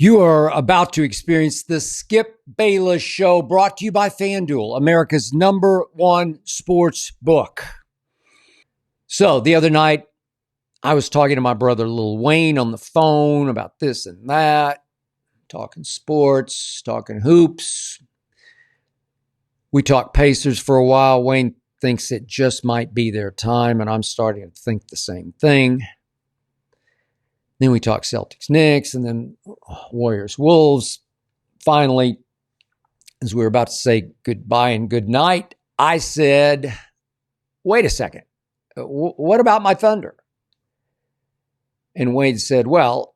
You are about to experience the Skip Bayless Show, brought to you by FanDuel, America's #1 sports book. So the other night, I was talking to my brother Lil Wayne on the phone about this and that, talking sports, talking hoops. We talked Pacers for a while. Wayne thinks it just might be their time, and I'm starting to think the same thing. Then we talk Celtics, Knicks, and then Warriors, Wolves. Finally, as we were about to say goodbye and good night, I said, wait a second, what about my Thunder? And Wade said, well,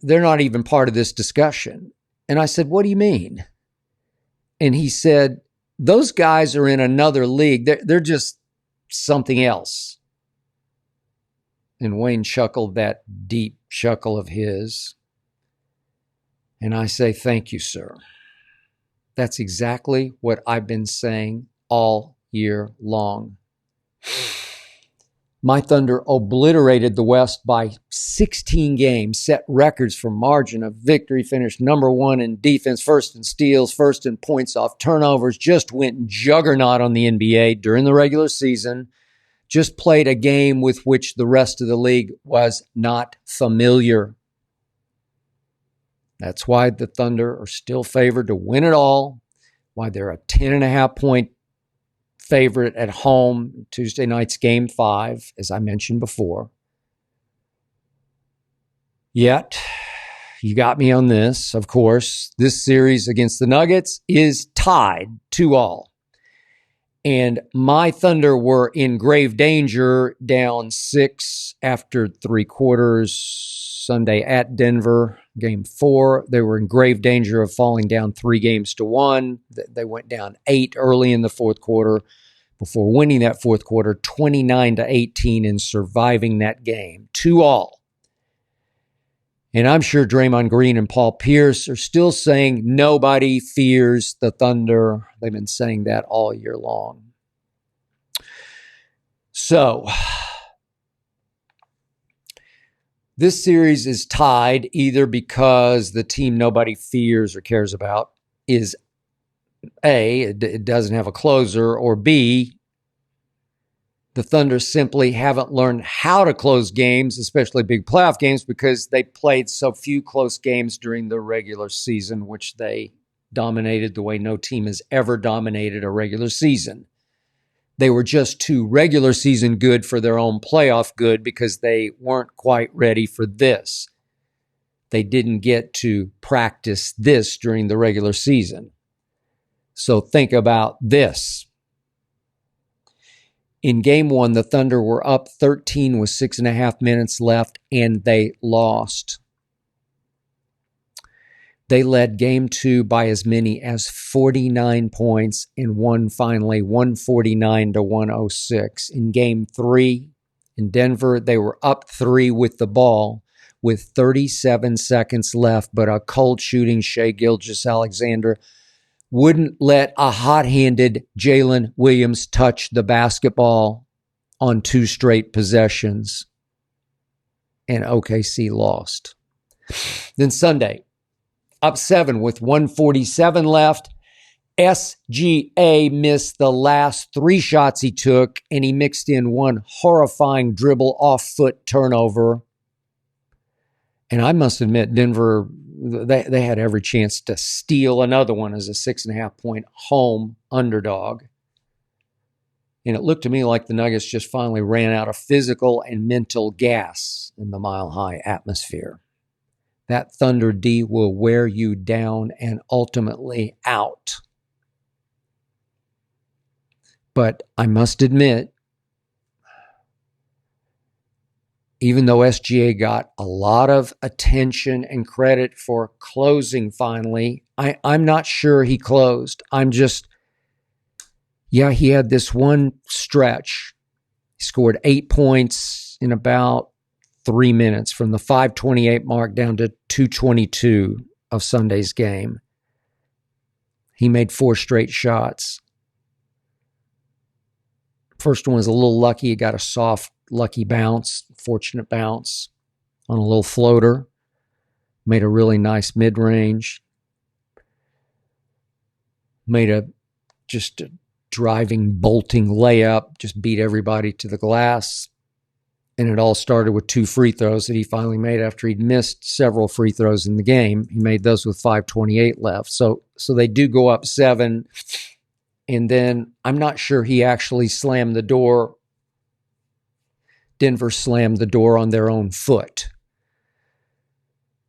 they're not even part of this discussion. And I said, what do you mean? And he said, those guys are in another league. They're just something else. And Wayne chuckled that deep chuckle of his. And I say, thank you, sir. That's exactly what I've been saying all year long. My Thunder obliterated the West by 16 games, set records for margin of victory, finished #1 in defense, first in steals, first in points off turnovers, just went juggernaut on the NBA during the regular season. Just played a game with which the rest of the league was not familiar. That's why the Thunder are still favored to win it all, why they're a 10.5-point favorite at home Tuesday night's Game 5, as I mentioned before. Yet, you got me on this, of course. This series against the Nuggets is tied 2-2. And my Thunder were in grave danger, down 6 after 3 quarters Sunday at Denver, Game 4. They were in grave danger of falling down 3-1. They went down 8 early in the fourth quarter before winning that fourth quarter 29-18 and surviving that game 2-2. And I'm sure Draymond Green and Paul Pierce are still saying nobody fears the Thunder. They've been saying that all year long. So, this series is tied either because the team nobody fears or cares about is A, it doesn't have a closer, or B, the Thunder simply haven't learned how to close games, especially big playoff games, because they played so few close games during the regular season, which they dominated the way no team has ever dominated a regular season. They were just too regular season good for their own playoff good because they weren't quite ready for this. They didn't get to practice this during the regular season. So think about this. In Game 1, the Thunder were up 13 with 6.5 minutes left, and they lost. They led Game 2 by as many as 49 points and won finally 149-106. In Game 3 in Denver, they were up 3 with the ball with 37 seconds left, but a cold shooting Shai Gilgeous-Alexander wouldn't let a hot-handed Jalen Williams touch the basketball on 2 straight possessions, and OKC lost. Then Sunday, up 7 with 147 left, SGA missed the last 3 shots he took, and he mixed in one horrifying dribble off-foot turnover. And I must admit, Denver, they had every chance to steal another one as a 6.5-point home underdog. And it looked to me like the Nuggets just finally ran out of physical and mental gas in the mile-high atmosphere. That Thunder D will wear you down and ultimately out. But I must admit, even though SGA got a lot of attention and credit for closing finally, I'm not sure he closed. He had this one stretch. He scored 8 points in about 3 minutes from the 5:28 mark down to 2:22 of Sunday's game. He made 4 straight shots. First one was a little lucky. He got a soft, lucky bounce, fortunate bounce on a little floater. made a really nice mid-range, made a driving, bolting layup, just beat everybody to the glass. And it all started with 2 free throws that he finally made after he'd missed several free throws in the game. He made those with 5:28 left. So they do go up 7. And then I'm not sure he actually slammed the door. Denver slammed the door on their own foot.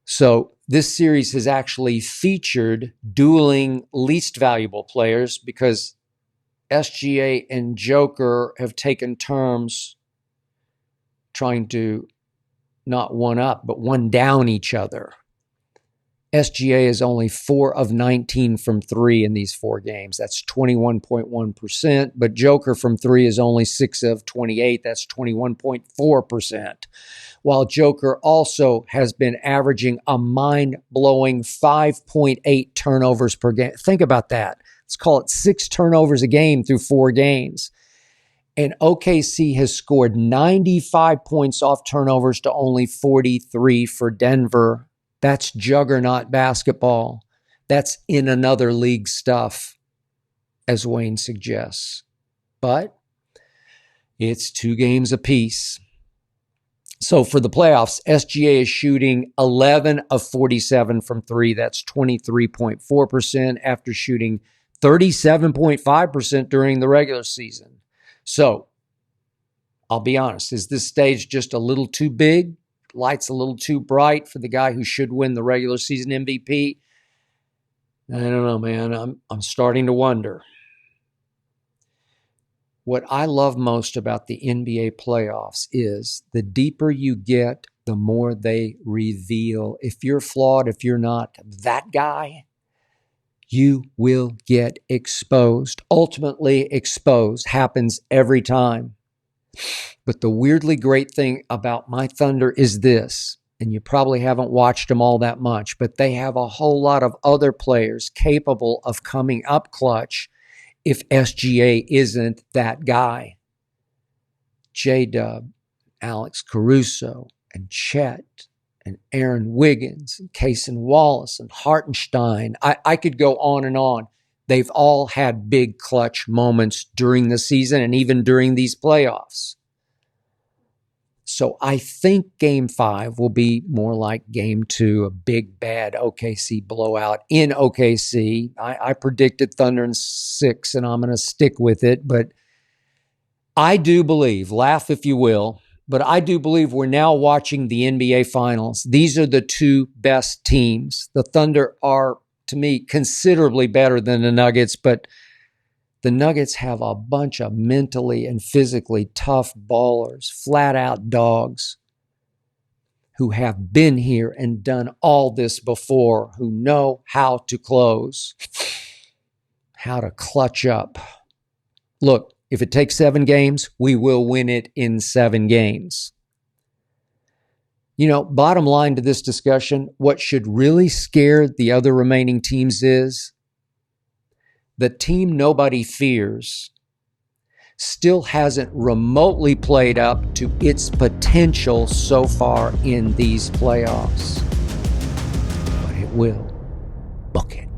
So this series has actually featured dueling least valuable players because SGA and Joker have taken turns trying to not one up, but one down each other. SGA is only 4 of 19 from 3 in these 4 games. That's 21.1%. But Joker from 3 is only 6 of 28. That's 21.4%. While Joker also has been averaging a mind-blowing 5.8 turnovers per game. Think about that. Let's call it 6 turnovers a game through 4 games. And OKC has scored 95 points off turnovers to only 43 for Denver. That's juggernaut basketball. That's in another league stuff, as Wayne suggests. But it's 2 games apiece. So for the playoffs, SGA is shooting 11 of 47 from 3. That's 23.4% after shooting 37.5% during the regular season. So, I'll be honest, is this stage just a little too big? Lights a little too bright for the guy who should win the regular season MVP? I don't know, man. I'm starting to wonder. What I love most about the NBA playoffs is the deeper you get, the more they reveal. If you're flawed, if you're not that guy, you will get exposed. Ultimately exposed. Happens every time. But the weirdly great thing about my Thunder is this, and you probably haven't watched them all that much, but they have a whole lot of other players capable of coming up clutch if SGA isn't that guy. J-Dub, Alex Caruso, and Chet, and Aaron Wiggins, and Cason Wallace, and Hartenstein. I could go on and on. They've all had big clutch moments during the season and even during these playoffs. So I think Game 5 will be more like Game 2, a big, bad OKC blowout in OKC. I predicted Thunder in 6, and I'm going to stick with it. But I do believe, laugh if you will, but I do believe we're now watching the NBA Finals. These are the 2 best teams. The Thunder are, to me, considerably better than the Nuggets, but the Nuggets have a bunch of mentally and physically tough ballers, flat-out dogs who have been here and done all this before, who know how to close, how to clutch up. Look, if it takes 7 games, we will win it in 7 games. You know, bottom line to this discussion, what should really scare the other remaining teams is the team nobody fears still hasn't remotely played up to its potential so far in these playoffs. But it will. Book it.